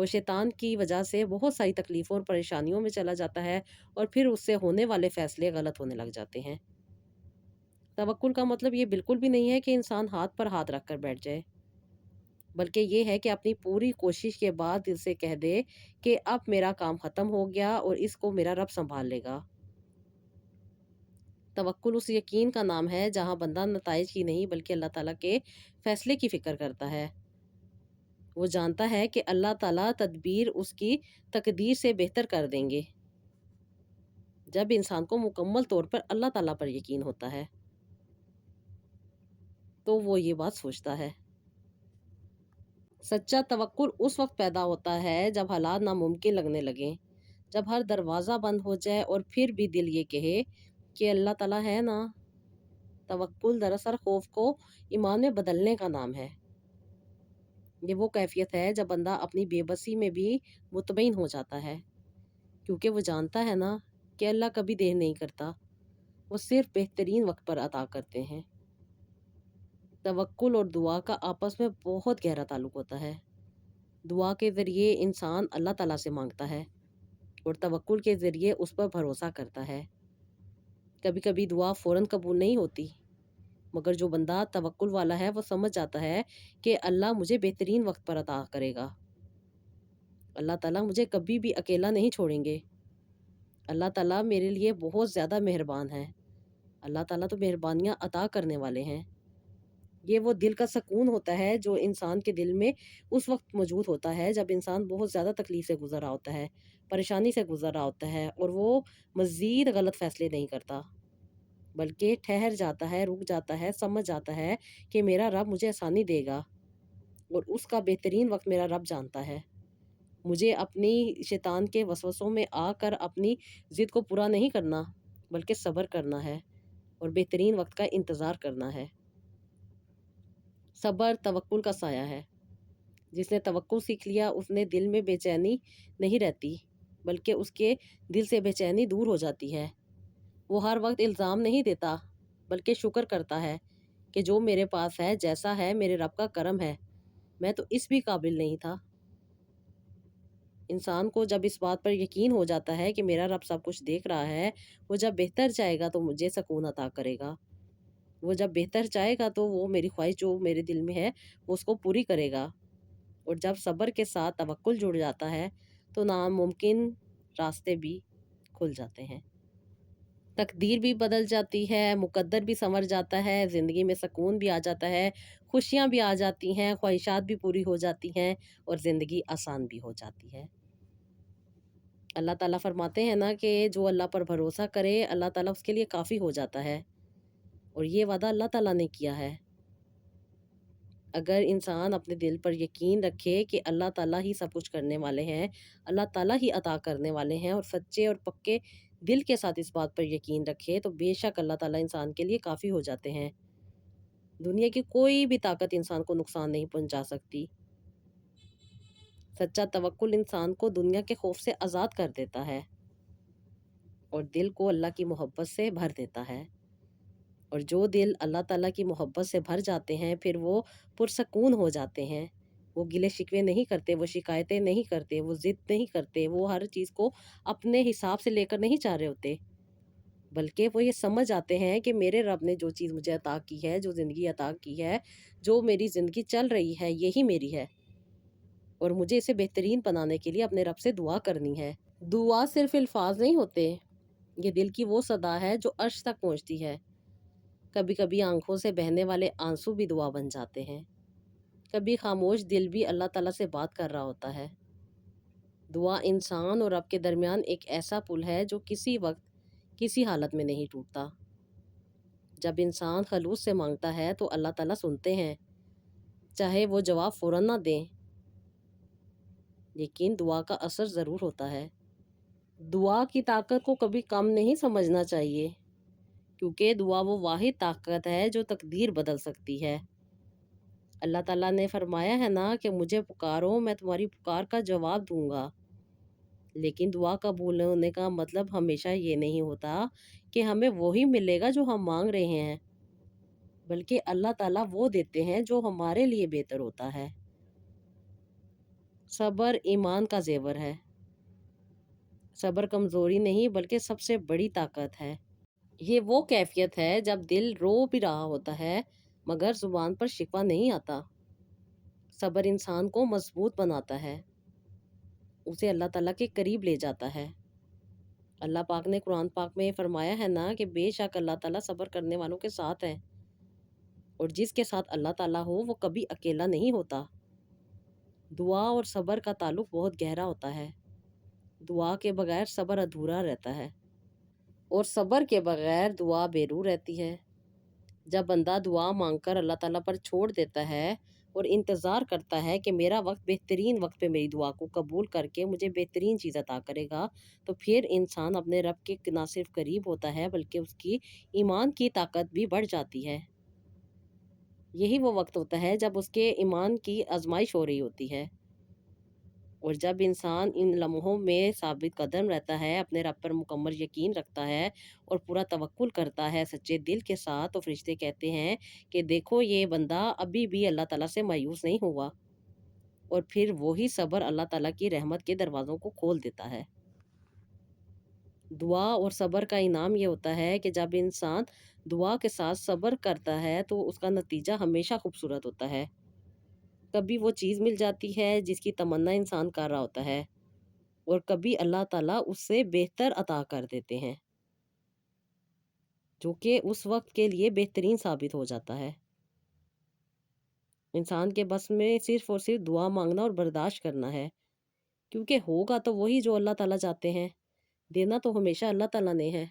وہ شیطان کی وجہ سے بہت ساری تکلیفوں اور پریشانیوں میں چلا جاتا ہے اور پھر اس سے ہونے والے فیصلے غلط ہونے لگ جاتے ہیں۔ توکل کا مطلب یہ بالکل بھی نہیں ہے کہ انسان ہاتھ پر ہاتھ رکھ کر بیٹھ جائے، بلکہ یہ ہے کہ اپنی پوری کوشش کے بعد دل سے کہہ دے کہ اب میرا کام ختم ہو گیا اور اس کو میرا رب سنبھال لے گا۔ توکل اس یقین کا نام ہے جہاں بندہ نتائج کی نہیں بلکہ اللہ تعالیٰ کے فیصلے کی فکر کرتا ہے۔ وہ جانتا ہے کہ اللہ تعالیٰ تدبیر اس کی تقدیر سے بہتر کر دیں گے۔ جب انسان کو مکمل طور پر اللہ تعالیٰ پر یقین ہوتا ہے تو وہ یہ بات سوچتا ہے۔ سچا توکل اس وقت پیدا ہوتا ہے جب حالات ناممکن لگنے لگیں، جب ہر دروازہ بند ہو جائے اور پھر بھی دل یہ کہے کہ اللہ تعالیٰ ہے نا۔ توکل دراصل خوف کو ایمان میں بدلنے کا نام ہے۔ یہ وہ کیفیت ہے جب بندہ اپنی بے بسی میں بھی مطمئن ہو جاتا ہے، کیونکہ وہ جانتا ہے نا کہ اللہ کبھی دیر نہیں کرتا، وہ صرف بہترین وقت پر عطا کرتے ہیں۔ توکل اور دعا کا آپس میں بہت گہرا تعلق ہوتا ہے۔ دعا کے ذریعے انسان اللہ تعالیٰ سے مانگتا ہے اور توکل کے ذریعے اس پر بھروسہ کرتا ہے۔ کبھی کبھی دعا فوراً قبول نہیں ہوتی، مگر جو بندہ توکل والا ہے وہ سمجھ جاتا ہے کہ اللہ مجھے بہترین وقت پر عطا کرے گا۔ اللہ تعالیٰ مجھے کبھی بھی اکیلا نہیں چھوڑیں گے۔ اللہ تعالیٰ میرے لیے بہت زیادہ مہربان ہے۔ اللہ تعالیٰ تو مہربانیاں عطا کرنے والے ہیں۔ یہ وہ دل کا سکون ہوتا ہے جو انسان کے دل میں اس وقت موجود ہوتا ہے جب انسان بہت زیادہ تکلیف سے گزر رہا ہوتا ہے، پریشانی سے گزر رہا ہوتا ہے اور وہ مزید غلط فیصلے نہیں کرتا، بلکہ ٹھہر جاتا ہے، رک جاتا ہے، سمجھ جاتا ہے کہ میرا رب مجھے آسانی دے گا اور اس کا بہترین وقت میرا رب جانتا ہے۔ مجھے اپنی شیطان کے وسوسوں میں آ کر اپنی ضد کو پورا نہیں کرنا، بلکہ صبر کرنا ہے اور بہترین وقت کا انتظار کرنا ہے۔ صبر توکل کا سایہ ہے۔ جس نے توکل سیکھ لیا اس نے دل میں بے چینی نہیں رہتی، بلکہ اس کے دل سے بے چینی دور ہو جاتی ہے۔ وہ ہر وقت الزام نہیں دیتا، بلکہ شکر کرتا ہے کہ جو میرے پاس ہے، جیسا ہے میرے رب کا کرم ہے، میں تو اس بھی قابل نہیں تھا۔ انسان کو جب اس بات پر یقین ہو جاتا ہے کہ میرا رب سب کچھ دیکھ رہا ہے، وہ جب بہتر چاہے گا تو مجھے سکون عطا کرے گا۔ وہ جب بہتر چاہے گا تو وہ میری خواہش جو میرے دل میں ہے وہ اس کو پوری کرے گا۔ اور جب صبر کے ساتھ توکل جڑ جاتا ہے تو ناممکن راستے بھی کھل جاتے ہیں، تقدیر بھی بدل جاتی ہے، مقدر بھی سنور جاتا ہے، زندگی میں سکون بھی آ جاتا ہے، خوشیاں بھی آ جاتی ہیں، خواہشات بھی پوری ہو جاتی ہیں اور زندگی آسان بھی ہو جاتی ہے۔ اللہ تعالیٰ فرماتے ہیں نا کہ جو اللہ پر بھروسہ کرے اللہ تعالیٰ اس کے لیے کافی ہو جاتا ہے، اور یہ وعدہ اللہ تعالیٰ نے کیا ہے۔ اگر انسان اپنے دل پر یقین رکھے کہ اللہ تعالیٰ ہی سب کچھ کرنے والے ہیں، اللہ تعالیٰ ہی عطا کرنے والے ہیں، اور سچے اور پکے دل کے ساتھ اس بات پر یقین رکھے تو بے شک اللہ تعالیٰ انسان کے لیے کافی ہو جاتے ہیں۔ دنیا کی کوئی بھی طاقت انسان کو نقصان نہیں پہنچا سکتی۔ سچا توکل انسان کو دنیا کے خوف سے آزاد کر دیتا ہے اور دل کو اللہ کی محبت سے بھر دیتا ہے۔ اور جو دل اللہ تعالیٰ کی محبت سے بھر جاتے ہیں پھر وہ پرسکون ہو جاتے ہیں۔ وہ گلے شکوے نہیں کرتے، وہ شکایتیں نہیں کرتے، وہ ضد نہیں کرتے، وہ ہر چیز کو اپنے حساب سے لے کر نہیں چاہ رہے ہوتے، بلکہ وہ یہ سمجھ آتے ہیں کہ میرے رب نے جو چیز مجھے عطا کی ہے، جو زندگی عطا کی ہے، جو میری زندگی چل رہی ہے، یہی میری ہے اور مجھے اسے بہترین بنانے کے لیے اپنے رب سے دعا کرنی ہے۔ دعا صرف الفاظ نہیں ہوتے، یہ دل کی وہ صدا ہے جو عرش تک پہنچتی ہے۔ کبھی کبھی آنکھوں سے بہنے والے آنسو بھی دعا بن جاتے ہیں، کبھی خاموش دل بھی اللہ تعالیٰ سے بات کر رہا ہوتا ہے۔ دعا انسان اور رب کے درمیان ایک ایسا پل ہے جو کسی وقت کسی حالت میں نہیں ٹوٹتا۔ جب انسان خلوص سے مانگتا ہے تو اللہ تعالیٰ سنتے ہیں، چاہے وہ جواب فوراً نہ دیں، لیکن دعا کا اثر ضرور ہوتا ہے۔ دعا کی طاقت کو کبھی کم نہیں سمجھنا چاہیے، کیونکہ دعا وہ واحد طاقت ہے جو تقدیر بدل سکتی ہے۔ اللہ تعالیٰ نے فرمایا ہے نا کہ مجھے پکارو میں تمہاری پکار کا جواب دوں گا، لیکن دعا قبول ہونے کا مطلب ہمیشہ یہ نہیں ہوتا کہ ہمیں وہی ملے گا جو ہم مانگ رہے ہیں، بلکہ اللہ تعالیٰ وہ دیتے ہیں جو ہمارے لیے بہتر ہوتا ہے۔ صبر ایمان کا زیور ہے۔ صبر کمزوری نہیں بلکہ سب سے بڑی طاقت ہے۔ یہ وہ کیفیت ہے جب دل رو بھی رہا ہوتا ہے مگر زبان پر شکوہ نہیں آتا۔ صبر انسان کو مضبوط بناتا ہے، اسے اللہ تعالیٰ کے قریب لے جاتا ہے۔ اللہ پاک نے قرآن پاک میں فرمایا ہے نا کہ بے شک اللہ تعالیٰ صبر کرنے والوں کے ساتھ ہے، اور جس کے ساتھ اللہ تعالیٰ ہو وہ کبھی اکیلا نہیں ہوتا۔ دعا اور صبر کا تعلق بہت گہرا ہوتا ہے۔ دعا کے بغیر صبر ادھورا رہتا ہے، اور صبر کے بغیر دعا بے روح رہتی ہے۔ جب بندہ دعا مانگ کر اللہ تعالیٰ پر چھوڑ دیتا ہے اور انتظار کرتا ہے کہ میرا وقت بہترین وقت پہ میری دعا کو قبول کر کے مجھے بہترین چیز عطا کرے گا، تو پھر انسان اپنے رب کے نہ صرف قریب ہوتا ہے بلکہ اس کی ایمان کی طاقت بھی بڑھ جاتی ہے۔ یہی وہ وقت ہوتا ہے جب اس کے ایمان کی آزمائش ہو رہی ہوتی ہے، اور جب انسان ان لمحوں میں ثابت قدم رہتا ہے، اپنے رب پر مکمل یقین رکھتا ہے اور پورا توکل کرتا ہے سچے دل کے ساتھ، تو فرشتے کہتے ہیں کہ دیکھو یہ بندہ ابھی بھی اللہ تعالیٰ سے مایوس نہیں ہوا، اور پھر وہی صبر اللہ تعالیٰ کی رحمت کے دروازوں کو کھول دیتا ہے۔ دعا اور صبر کا انعام یہ ہوتا ہے کہ جب انسان دعا کے ساتھ صبر کرتا ہے تو اس کا نتیجہ ہمیشہ خوبصورت ہوتا ہے۔ کبھی وہ چیز مل جاتی ہے جس کی تمنا انسان کر رہا ہوتا ہے، اور کبھی اللہ تعالیٰ اس سے بہتر عطا کر دیتے ہیں جو کہ اس وقت کے لیے بہترین ثابت ہو جاتا ہے۔ انسان کے بس میں صرف اور صرف دعا مانگنا اور برداشت کرنا ہے، کیونکہ ہوگا تو وہی جو اللہ تعالیٰ چاہتے ہیں، دینا تو ہمیشہ اللہ تعالیٰ نے ہے۔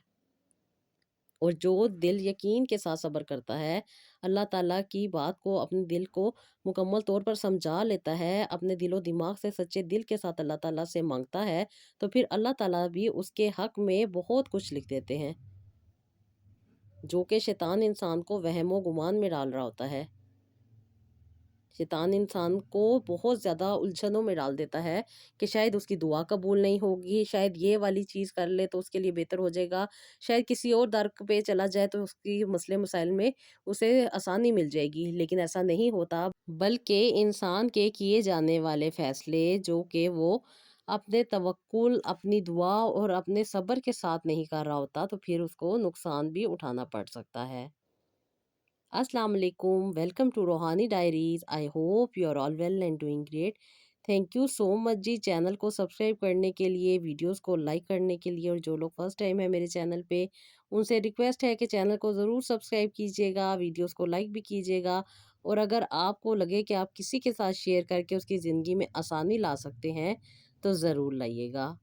اور جو دل یقین کے ساتھ صبر کرتا ہے، اللہ تعالیٰ کی بات کو اپنے دل کو مکمل طور پر سمجھا لیتا ہے، اپنے دل و دماغ سے سچے دل کے ساتھ اللہ تعالیٰ سے مانگتا ہے، تو پھر اللہ تعالیٰ بھی اس کے حق میں بہت کچھ لکھ دیتے ہیں، جو کہ شیطان انسان کو وہم و گمان میں ڈال رہا ہوتا ہے۔ شیطان انسان کو بہت زیادہ الجھنوں میں ڈال دیتا ہے کہ شاید اس کی دعا قبول نہیں ہوگی، شاید یہ والی چیز کر لے تو اس کے لیے بہتر ہو جائے گا، شاید کسی اور در پہ چلا جائے تو اس کی مسئلے مسائل میں اسے آسانی مل جائے گی، لیکن ایسا نہیں ہوتا، بلکہ انسان کے کیے جانے والے فیصلے جو کہ وہ اپنے توکل، اپنی دعا اور اپنے صبر کے ساتھ نہیں کر رہا ہوتا، تو پھر اس کو نقصان بھی اٹھانا پڑ سکتا ہے۔ السلام علیکم، welcome to Roohani diaries. I hope you are all well and doing great. Thank you so much جی، چینل کو سبسکرائب کرنے کے لیے، ویڈیوز کو لائک کرنے کے لیے، اور جو لوگ فرسٹ ٹائم ہے میرے چینل پہ ان سے ریکویسٹ ہے کہ چینل کو ضرور سبسکرائب کیجیے گا، ویڈیوز کو لائک بھی کیجیے گا، اور اگر آپ کو لگے کہ آپ کسی کے ساتھ شیئر کر کے اس کی زندگی میں آسانی لا سکتے ہیں تو ضرور لائیے گا۔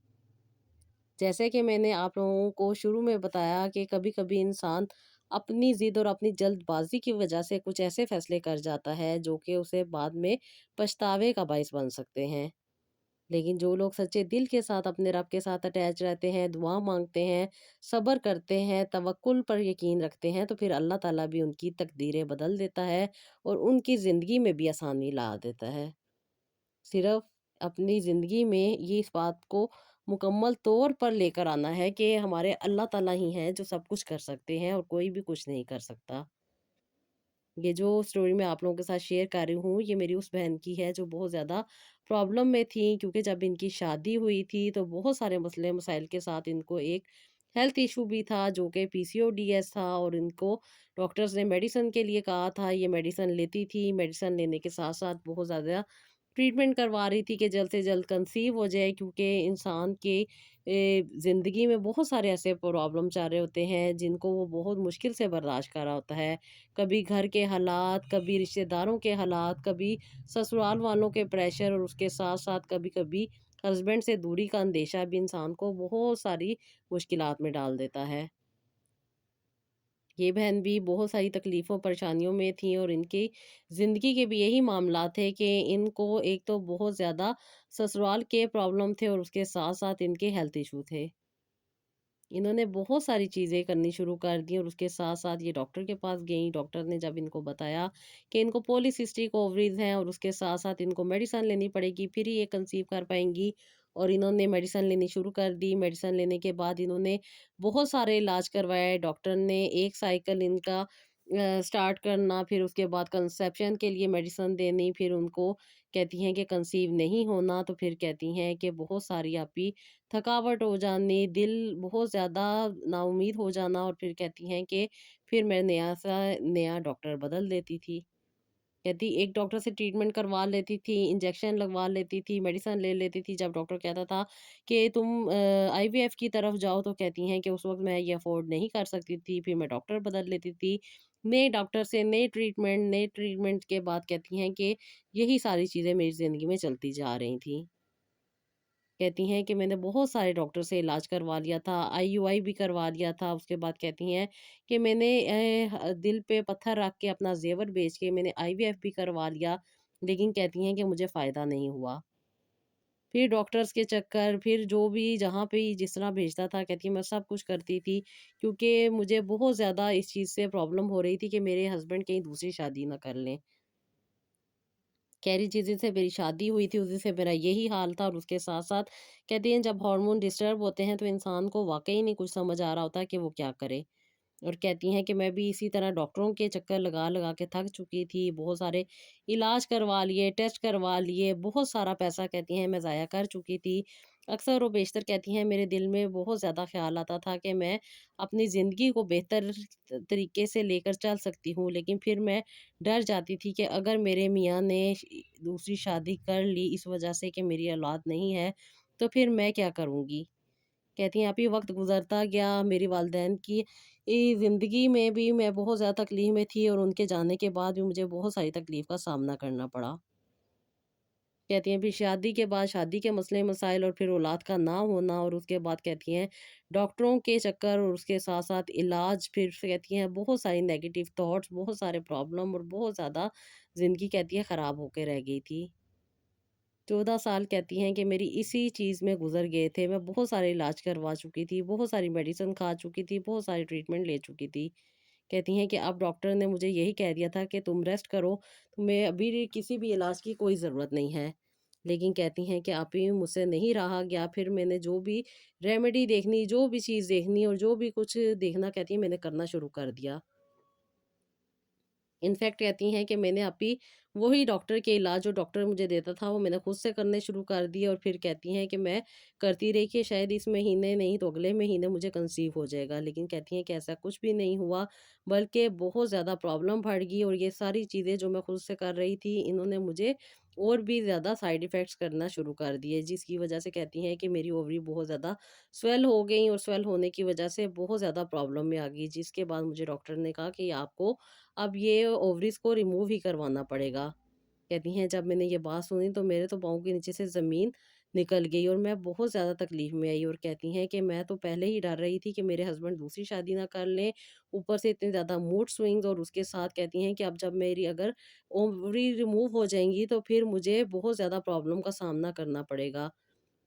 جیسے کہ میں نے آپ لوگوں کو شروع میں بتایا کہ کبھی کبھی انسان اپنی ضد اور اپنی جلد بازی کی وجہ سے کچھ ایسے فیصلے کر جاتا ہے جو کہ اسے بعد میں پچھتاوے کا باعث بن سکتے ہیں، لیکن جو لوگ سچے دل کے ساتھ اپنے رب کے ساتھ اٹیچ رہتے ہیں، دعا مانگتے ہیں، صبر کرتے ہیں، توکل پر یقین رکھتے ہیں، تو پھر اللہ تعالیٰ بھی ان کی تقدیریں بدل دیتا ہے اور ان کی زندگی میں بھی آسانی لا دیتا ہے۔ صرف اپنی زندگی میں یہ اس بات کو مکمل طور پر لے کر آنا ہے کہ ہمارے اللہ تعالیٰ ہی ہیں جو سب کچھ کر سکتے ہیں اور کوئی بھی کچھ نہیں کر سکتا۔ یہ جو سٹوری میں آپ لوگوں کے ساتھ شیئر کر رہی ہوں، یہ میری اس بہن کی ہے جو بہت زیادہ پرابلم میں تھی، کیونکہ جب ان کی شادی ہوئی تھی تو بہت سارے مسئلے مسائل کے ساتھ ان کو ایک ہیلتھ ایشو بھی تھا جو کہ PCODS تھا، اور ان کو ڈاکٹرز نے میڈیسن کے لیے کہا تھا، یہ میڈیسن لیتی تھی، میڈیسن لینے کے ساتھ ساتھ بہت زیادہ ٹریٹمنٹ کروا رہی تھی کہ جلد سے جلد کنسیو ہو جائے، کیونکہ انسان کے زندگی میں بہت سارے ایسے پرابلم چل رہے ہوتے ہیں جن کو وہ بہت مشکل سے برداشت کر رہا ہوتا ہے، کبھی گھر کے حالات، کبھی رشتہ داروں کے حالات، کبھی سسرال والوں کے پریشر، اور اس کے ساتھ ساتھ کبھی کبھی ہسبینڈ سے دوری کا اندیشہ بھی انسان کو بہت ساری مشکلات میں ڈال دیتا ہے۔ یہ بہن بھی بہت ساری تکلیفوں پریشانیوں میں تھیں، اور ان کی زندگی کے بھی یہی معاملات تھے کہ ان کو ایک تو بہت زیادہ سسرال کے پرابلم تھے، اور اس کے ساتھ ساتھ ان کے ہیلتھ ایشو تھے۔ انہوں نے بہت ساری چیزیں کرنی شروع کر دی، اور اس کے ساتھ ساتھ یہ ڈاکٹر کے پاس گئیں۔ ڈاکٹر نے جب ان کو بتایا کہ ان کو پولیسسٹک اووریز ہیں، اور اس کے ساتھ ساتھ ان کو میڈیسن لینی پڑے گی پھر ہی یہ کنسیو کر پائیں گی، اور انہوں نے میڈیسن لینی شروع کر دی۔ میڈیسن لینے کے بعد انہوں نے بہت سارے علاج کروائے، ڈاکٹر نے ایک سائیکل ان کا اسٹارٹ کرنا، پھر اس کے بعد کنسیپشن کے لیے میڈیسن دینی، پھر ان کو کہتی ہیں کہ کنسیو نہیں ہونا، تو پھر کہتی ہیں کہ بہت ساری آپ کی تھکاوٹ ہو جانی، دل بہت زیادہ نا امید ہو جانا، اور پھر کہتی ہیں کہ پھر میں نیا ڈاکٹر بدل دیتی تھی۔ کہتی ایک ڈاکٹر سے ٹریٹمنٹ کروا لیتی تھی، انجیکشن لگوا لیتی تھی، میڈیسن لے لیتی تھی، جب ڈاکٹر کہتا تھا کہ تم آئی وی ایف کی طرف جاؤ، تو کہتی ہیں کہ اس وقت میں یہ افورڈ نہیں کر سکتی تھی، پھر میں ڈاکٹر بدل لیتی تھی، نئے ڈاکٹر سے نئے ٹریٹمنٹ کے بعد کہتی ہیں کہ یہی ساری چیزیں میری زندگی میں چلتی جا رہی تھیں۔ کہتی ہیں کہ میں نے بہت سارے ڈاکٹر سے علاج کروا لیا تھا، آئی یو آئی بھی کروا لیا تھا، اس کے بعد کہتی ہیں کہ میں نے دل پہ پتھر رکھ کے اپنا زیور بیچ کے میں نے آئی وی ایف بھی کروا لیا، لیکن کہتی ہیں کہ مجھے فائدہ نہیں ہوا۔ پھر ڈاکٹرز کے چکر، پھر جو بھی جہاں پہ جس طرح بھیجتا تھا، کہتی ہیں میں سب کچھ کرتی تھی، کیونکہ مجھے بہت زیادہ اس چیز سے پرابلم ہو رہی تھی کہ میرے ہسبینڈ کہیں دوسری شادی نہ کر لیں۔ کہہ رہی جس دن سے میری شادی ہوئی تھی اس دن سے میرا یہی حال تھا، اور اس کے ساتھ ساتھ کہتی ہیں جب ہارمون ڈسٹرب ہوتے ہیں تو انسان کو واقعی نہیں کچھ سمجھ آ رہا ہوتا کہ وہ کیا کرے۔ اور کہتی ہیں کہ میں بھی اسی طرح ڈاکٹروں کے چکر لگا لگا کے تھک چکی تھی، بہت سارے علاج کروا لیے، ٹیسٹ کروا لیے، بہت سارا پیسہ کہتی ہیں میں ضائع کر چکی تھی۔ اکثر و بیشتر کہتی ہیں میرے دل میں بہت زیادہ خیال آتا تھا کہ میں اپنی زندگی کو بہتر طریقے سے لے کر چل سکتی ہوں، لیکن پھر میں ڈر جاتی تھی کہ اگر میرے میاں نے دوسری شادی کر لی اس وجہ سے کہ میری اولاد نہیں ہے، تو پھر میں کیا کروں گی؟ کہتی ہیں ابھی وقت گزرتا گیا، میری والدین کی زندگی میں بھی میں بہت زیادہ تکلیف میں تھی، اور ان کے جانے کے بعد بھی مجھے بہت ساری تکلیف کا سامنا کرنا پڑا۔ کہتی ہیں پھر شادی کے بعد شادی کے مسئلے مسائل، اور پھر اولاد کا نہ ہونا، اور اس کے بعد کہتی ہیں ڈاکٹروں کے چکر، اور اس کے ساتھ ساتھ علاج، پھر کہتی ہیں بہت ساری نیگیٹو تھاٹس، بہت سارے پرابلم، اور بہت زیادہ زندگی کہتی ہے خراب ہو کے رہ گئی تھی۔ 14 سال کہتی ہیں کہ میری اسی چیز میں گزر گئے تھے، میں بہت سارے علاج کروا چکی تھی، بہت ساری میڈیسن کھا چکی تھی، بہت ساری ٹریٹمنٹ لے چکی تھی۔ کہتی ہیں کہ اب ڈاکٹر نے مجھے یہی کہہ دیا تھا کہ تم ریسٹ کرو، تمہیں ابھی کسی بھی علاج کی کوئی ضرورت نہیں ہے، لیکن کہتی ہیں کہ آپ ہی مجھ سے نہیں رہا گیا، پھر میں نے جو بھی ریمیڈی دیکھنی، جو بھی چیز دیکھنی، اور جو بھی کچھ دیکھنا، کہتی ہیں میں نے کرنا شروع کر دیا۔ انفیکٹ کہتی ہیں کہ میں نے ابھی وہی ڈاکٹر کے علاج جو ڈاکٹر مجھے دیتا تھا وہ میں نے خود سے کرنے شروع کر دیے، اور پھر کہتی ہیں کہ میں کرتی رہی کہ شاید اس مہینے نہیں تو اگلے مہینے مجھے کنسیو ہو جائے گا، لیکن کہتی ہیں کہ ایسا کچھ بھی نہیں ہوا، بلکہ بہت زیادہ پرابلم بڑھ گئی، اور یہ ساری چیزیں جو میں خود سے کر رہی تھی انہوں نے مجھے اور بھی زیادہ سائیڈ ایفیکٹس کرنا شروع کر دیے، جس کی وجہ سے کہتی ہیں کہ میری اووری بہت زیادہ سویل ہو گئی، اور سویل ہونے کی وجہ سے بہت زیادہ پرابلم میں آ گئی، جس کے بعد مجھے ڈاکٹر نے کہا کہ آپ کو اب یہ اووریز کو ریموو ہی کروانا پڑے گا۔ کہتی ہیں جب میں نے یہ بات سنی تو میرے تو پاؤں کے نیچے سے زمین نکل گئی، اور میں بہت زیادہ تکلیف میں آئی، اور کہتی ہیں کہ میں تو پہلے ہی ڈر رہی تھی کہ میرے ہسبینڈ دوسری شادی نہ کر لیں، اوپر سے اتنے زیادہ موڈ سوئنگز، اور اس کے ساتھ کہتی ہیں کہ اب جب میری اگر اووری ریموو ہو جائیں گی تو پھر مجھے بہت زیادہ پرابلم کا سامنا کرنا پڑے گا،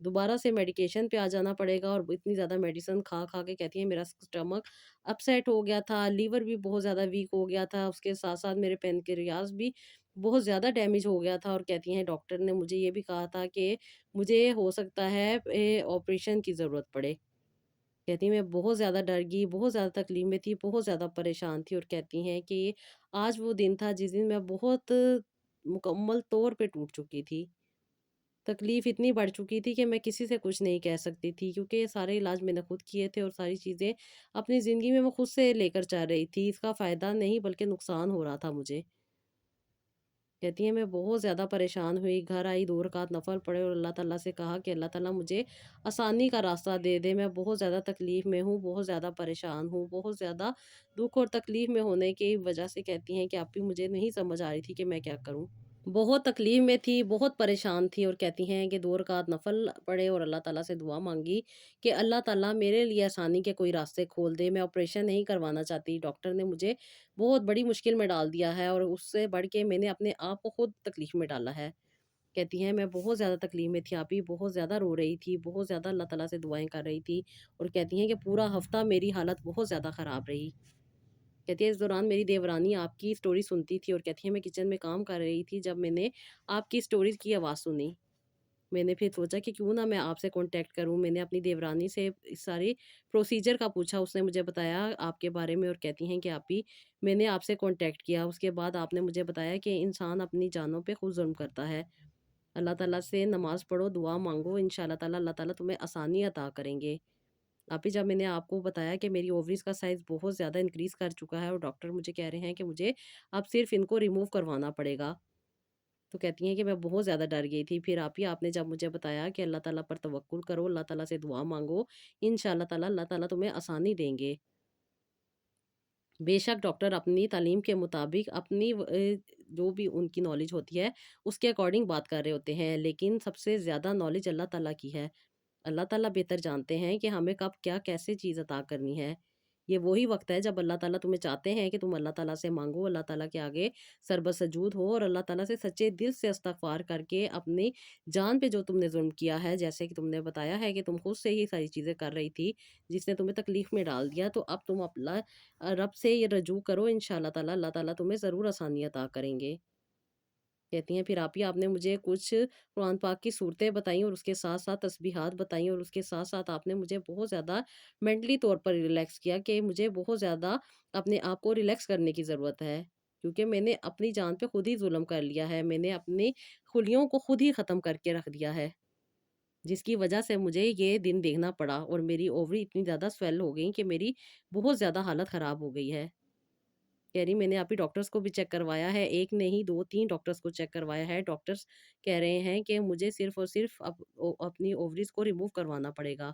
دوبارہ سے میڈیکیشن پہ آ جانا پڑے گا، اور اتنی زیادہ میڈیسن کھا کھا کے کہتی ہیں میرا سٹمک اپسیٹ ہو گیا تھا، لیور بھی بہت زیادہ ویک ہو گیا تھا، اس کے ساتھ ساتھ میرے پینکریاس بھی بہت زیادہ ڈیمیج ہو گیا تھا، اور کہتی ہیں ڈاکٹر نے مجھے یہ بھی کہا تھا کہ مجھے ہو سکتا ہے آپریشن کی ضرورت پڑے۔ کہتی ہیں میں بہت زیادہ ڈر گئی، بہت زیادہ تکلیف میں تھی، بہت زیادہ پریشان تھی، اور کہتی ہیں کہ آج وہ دن تھا جس دن میں بہت مکمل طور پہ ٹوٹ چکی تھی، تکلیف اتنی بڑھ چکی تھی کہ میں کسی سے کچھ نہیں کہہ سکتی تھی، کیونکہ یہ سارے علاج میں نے خود کیے تھے، اور ساری چیزیں اپنی زندگی میں خود سے لے کر چل رہی تھی، اس کا فائدہ نہیں بلکہ نقصان ہو رہا تھا مجھے۔ کہتی ہیں میں بہت زیادہ پریشان ہوئی، گھر آئی، 2 رکعت نفل پڑھے، اور اللہ تعالیٰ سے کہا کہ اللہ تعالیٰ مجھے آسانی کا راستہ دے دے، میں بہت زیادہ تکلیف میں ہوں، بہت زیادہ پریشان ہوں، بہت زیادہ دکھ اور تکلیف میں ہونے کی وجہ سے کہتی ہیں کہ اب بھی مجھے نہیں سمجھ آ رہی تھی کہ میں کیا کروں، بہت تکلیف میں تھی، بہت پریشان تھی، اور کہتی ہیں کہ 2 رکعت نفل پڑھے اور اللہ تعالیٰ سے دعا مانگی کہ اللہ تعالیٰ میرے لیے آسانی کے کوئی راستے کھول دے، میں آپریشن نہیں کروانا چاہتی، ڈاکٹر نے مجھے بہت بڑی مشکل میں ڈال دیا ہے، اور اس سے بڑھ کے میں نے اپنے آپ کو خود تکلیف میں ڈالا ہے۔ کہتی ہیں میں بہت زیادہ تکلیف میں تھی، آپ ہی بہت زیادہ رو رہی تھی، بہت زیادہ اللہ تعالیٰ سے دعائیں کر رہی تھی، اور کہتی ہیں کہ پورا ہفتہ میری حالت بہت زیادہ خراب رہی۔ کہتی ہے اس دوران میری دیورانی آپ کی سٹوری سنتی تھی، اور کہتی ہے میں کچن میں کام کر رہی تھی جب میں نے آپ کی سٹوریز کی آواز سنی، میں نے پھر سوچا کہ کیوں نہ میں آپ سے کانٹیکٹ کروں۔ میں نے اپنی دیورانی سے اس ساری پروسیجر کا پوچھا، اس نے مجھے بتایا آپ کے بارے میں اور کہتی ہیں کہ آپی میں نے آپ سے کانٹیکٹ کیا، اس کے بعد آپ نے مجھے بتایا کہ انسان اپنی جانوں پہ خود ظلم کرتا ہے۔ اللہ تعالیٰ سے نماز پڑھو، دعا مانگو، انشاءاللہ تعالیٰ اللہ تعالیٰ تمہیں آسانی عطا کریں گے۔ آپی جب میں نے آپ کو بتایا کہ میری اووریز کا سائز بہت زیادہ انکریز کر چکا ہے اور ڈاکٹر مجھے کہہ رہے ہیں کہ مجھے اب صرف ان کو ریموو کروانا پڑے گا، تو کہتی ہیں کہ میں بہت زیادہ ڈر گئی تھی۔ پھر آپ نے جب مجھے بتایا کہ اللہ تعالیٰ پر توکل کرو، اللہ تعالیٰ سے دعا مانگو، انشاءاللہ تعالیٰ اللہ تعالیٰ تمہیں آسانی دیں گے۔ بے شک ڈاکٹر اپنی تعلیم کے مطابق اپنی جو بھی ان کی نالج ہوتی ہے اس کے اکارڈنگ بات کر رہے ہوتے ہیں، لیکن سب سے زیادہ نالج اللہ تعالیٰ کی ہے۔ اللہ تعالیٰ بہتر جانتے ہیں کہ ہمیں کب کیا کیسے چیز عطا کرنی ہے۔ یہ وہی وقت ہے جب اللہ تعالیٰ تمہیں چاہتے ہیں کہ تم اللہ تعالیٰ سے مانگو، اللہ تعالیٰ کے آگے سجود ہو اور اللہ تعالیٰ سے سچے دل سے استغفار کر کے اپنی جان پہ جو تم نے ظلم کیا ہے، جیسے کہ تم نے بتایا ہے کہ تم خود سے ہی ساری چیزیں کر رہی تھی جس نے تمہیں تکلیف میں ڈال دیا، تو اب تم اپنا رب سے یہ رجوع کرو، انشاءاللہ تعالیٰ اللہ تعالیٰ تمہیں ضرور آسانی عطا کریں گے۔ کہتی ہیں پھر آپ نے مجھے کچھ قرآن پاک کی صورتیں بتائیں اور اس کے ساتھ ساتھ تسبیحات بتائیں، اور اس کے ساتھ ساتھ آپ نے مجھے بہت زیادہ مینٹلی طور پر ریلیکس کیا کہ مجھے بہت زیادہ اپنے آپ کو ریلیکس کرنے کی ضرورت ہے، کیونکہ میں نے اپنی جان پہ خود ہی ظلم کر لیا ہے، میں نے اپنی خلیوں کو خود ہی ختم کر کے رکھ دیا ہے، جس کی وجہ سے مجھے یہ دن دیکھنا پڑا اور میری اووری اتنی زیادہ سویل ہو گئی کہ میری بہت زیادہ حالت خراب ہو گئی ہے۔ کہہ رہی میں نے آپ ہی ڈاکٹرز کو بھی چیک کروایا ہے، ایک نہیں 2-3 ڈاکٹرز کو چیک کروایا ہے، ڈاکٹرز کہہ رہے ہیں کہ مجھے صرف اور صرف اپنی اووریز کو ریموو کروانا پڑے گا،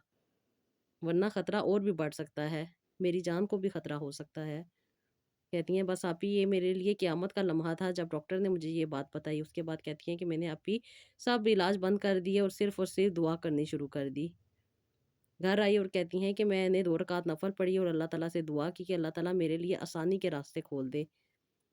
ورنہ خطرہ اور بھی بڑھ سکتا ہے، میری جان کو بھی خطرہ ہو سکتا ہے۔ کہتی ہیں بس آپ ہی یہ میرے لیے قیامت کا لمحہ تھا جب ڈاکٹر نے مجھے یہ بات بتائی، اس کے بعد کہتی ہیں کہ میں نے آپ ہی سب علاج بند کر دیے اور صرف دعا کرنی شروع کر دی۔ گھر آئی اور کہتی ہیں کہ میں نے 2 رکعت نفل پڑھی اور اللہ تعالیٰ سے دعا کی کہ اللہ تعالیٰ میرے لیے آسانی کے راستے کھول دے۔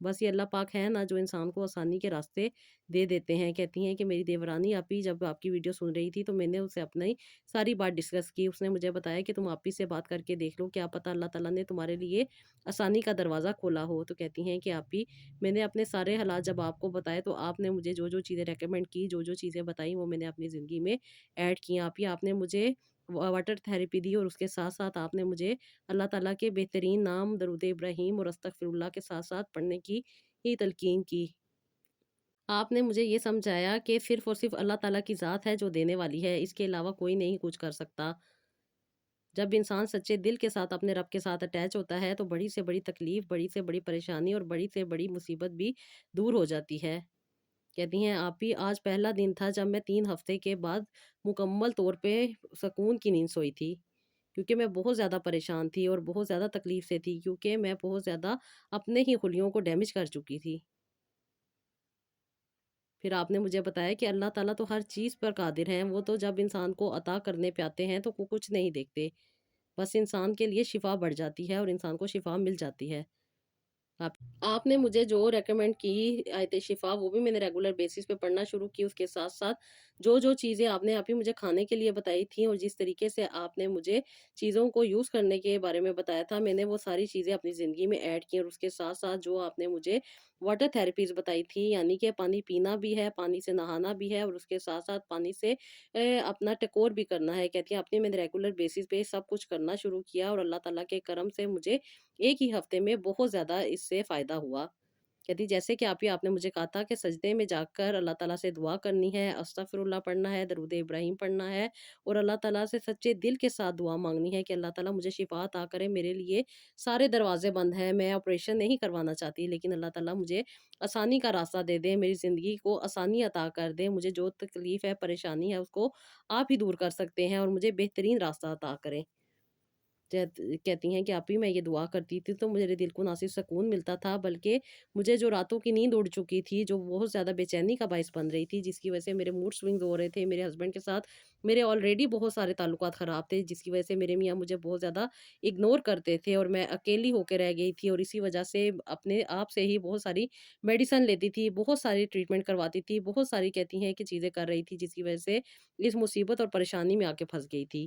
بس یہ اللہ پاک ہے نا جو انسان کو آسانی کے راستے دے دیتے ہیں۔ کہتی ہیں کہ میری دیورانی آپی جب آپ کی ویڈیو سن رہی تھی تو میں نے اسے اپنی ساری بات ڈسکس کی، اس نے مجھے بتایا کہ تم آپی سے بات کر کے دیکھ لو، کیا پتہ اللہ تعالیٰ نے تمہارے لیے آسانی کا دروازہ کھولا ہو۔ تو کہتی ہیں کہ آپی میں نے اپنے سارے حالات جب آپ کو بتائے تو آپ نے مجھے جو جو چیزیں ریکمینڈ کی، جو جو چیزیں بتائیں وہ میں نے اپنی زندگی میں ایڈ کی۔ آپی آپ نے مجھے واٹر تھیراپی دی اور اس کے ساتھ ساتھ آپ نے مجھے اللہ تعالیٰ کے بہترین نام درود ابراہیم اور استغفر اللہ کے ساتھ ساتھ پڑھنے کی ہی تلقین کی۔ آپ نے مجھے یہ سمجھایا کہ صرف اور صرف اللہ تعالیٰ کی ذات ہے جو دینے والی ہے، اس کے علاوہ کوئی نہیں کچھ کر سکتا۔ جب انسان سچے دل کے ساتھ اپنے رب کے ساتھ اٹیچ ہوتا ہے تو بڑی سے بڑی تکلیف، بڑی سے بڑی پریشانی اور بڑی سے بڑی مصیبت بھی دور ہو جاتی ہے۔ کہتی ہیں آپ ہی آج پہلا دن تھا جب میں 3 ہفتے کے بعد مکمل طور پہ سکون کی نیند سوئی تھی، کیونکہ میں بہت زیادہ پریشان تھی اور بہت زیادہ تکلیف سے تھی، کیونکہ میں بہت زیادہ اپنے ہی خلیوں کو ڈیمیج کر چکی تھی۔ پھر آپ نے مجھے بتایا کہ اللہ تعالیٰ تو ہر چیز پر قادر ہیں، وہ تو جب انسان کو عطا کرنے پہ آتے ہیں تو وہ کچھ نہیں دیکھتے، بس انسان کے لیے شفا بڑھ جاتی ہے اور انسان کو شفا مل جاتی ہے۔ آپ آپ نے مجھے جو ریکمینڈ کی آیت شفا وہ بھی میں نے ریگولر بیسس پہ پڑھنا شروع کی، اس کے ساتھ ساتھ جو جو چیزیں آپ نے ابھی مجھے کھانے کے لیے بتائی تھیں اور جس طریقے سے آپ نے مجھے چیزوں کو یوز کرنے کے بارے میں بتایا تھا، میں نے وہ ساری چیزیں اپنی زندگی میں ایڈ کی، اور اس کے ساتھ ساتھ جو آپ نے مجھے واٹر تھراپیز بتائی تھی، یعنی کہ پانی پینا بھی ہے، پانی سے نہانا بھی ہے اور اس کے ساتھ ساتھ پانی سے اپنا ٹکور بھی کرنا ہے۔ کہتی ہیں اپنے میں نے ریگولر بیسس پہ سب کچھ کرنا شروع کیا اور اللہ تعالیٰ کے کرم سے مجھے ایک ہی ہفتے میں بہت زیادہ اس سے فائدہ ہوا۔ کہتی جیسے کہ آپ نے مجھے کہا تھا کہ سجدے میں جا کر اللہ تعالیٰ سے دعا کرنی ہے، استغفر اللہ پڑھنا ہے، درود ابراہیم پڑھنا ہے اور اللہ تعالیٰ سے سچے دل کے ساتھ دعا مانگنی ہے کہ اللہ تعالیٰ مجھے شفا عطا کرے، میرے لیے سارے دروازے بند ہیں، میں آپریشن نہیں کروانا چاہتی، لیکن اللہ تعالیٰ مجھے آسانی کا راستہ دے دے، میری زندگی کو آسانی عطا کر دے، مجھے جو تکلیف ہے پریشانی ہے اس کو آپ ہی دور کر سکتے ہیں اور مجھے بہترین راستہ عطا کریں۔ کہتی ہیں کہ آپی میں یہ دعا کرتی تھی تو میرے دل کو نہ صرف سکون ملتا تھا بلکہ مجھے جو راتوں کی نیند اڑ چکی تھی، جو بہت زیادہ بے چینی کا باعث بن رہی تھی، جس کی وجہ سے میرے موڈ سوئنگز ہو رہے تھے، میرے ہسبینڈ کے ساتھ میرے آلریڈی بہت سارے تعلقات خراب تھے، جس کی وجہ سے میرے میاں مجھے بہت زیادہ اگنور کرتے تھے اور میں اکیلی ہو کے رہ گئی تھی، اور اسی وجہ سے اپنے آپ سے ہی بہت ساری میڈیسن لیتی تھی، بہت ساری ٹریٹمنٹ کرواتی تھی، بہت ساری کہتی ہیں کہ چیزیں کر رہی تھی، جس کی وجہ سے اس مصیبت اور پریشانی میں آ کے پھنس گئی تھی،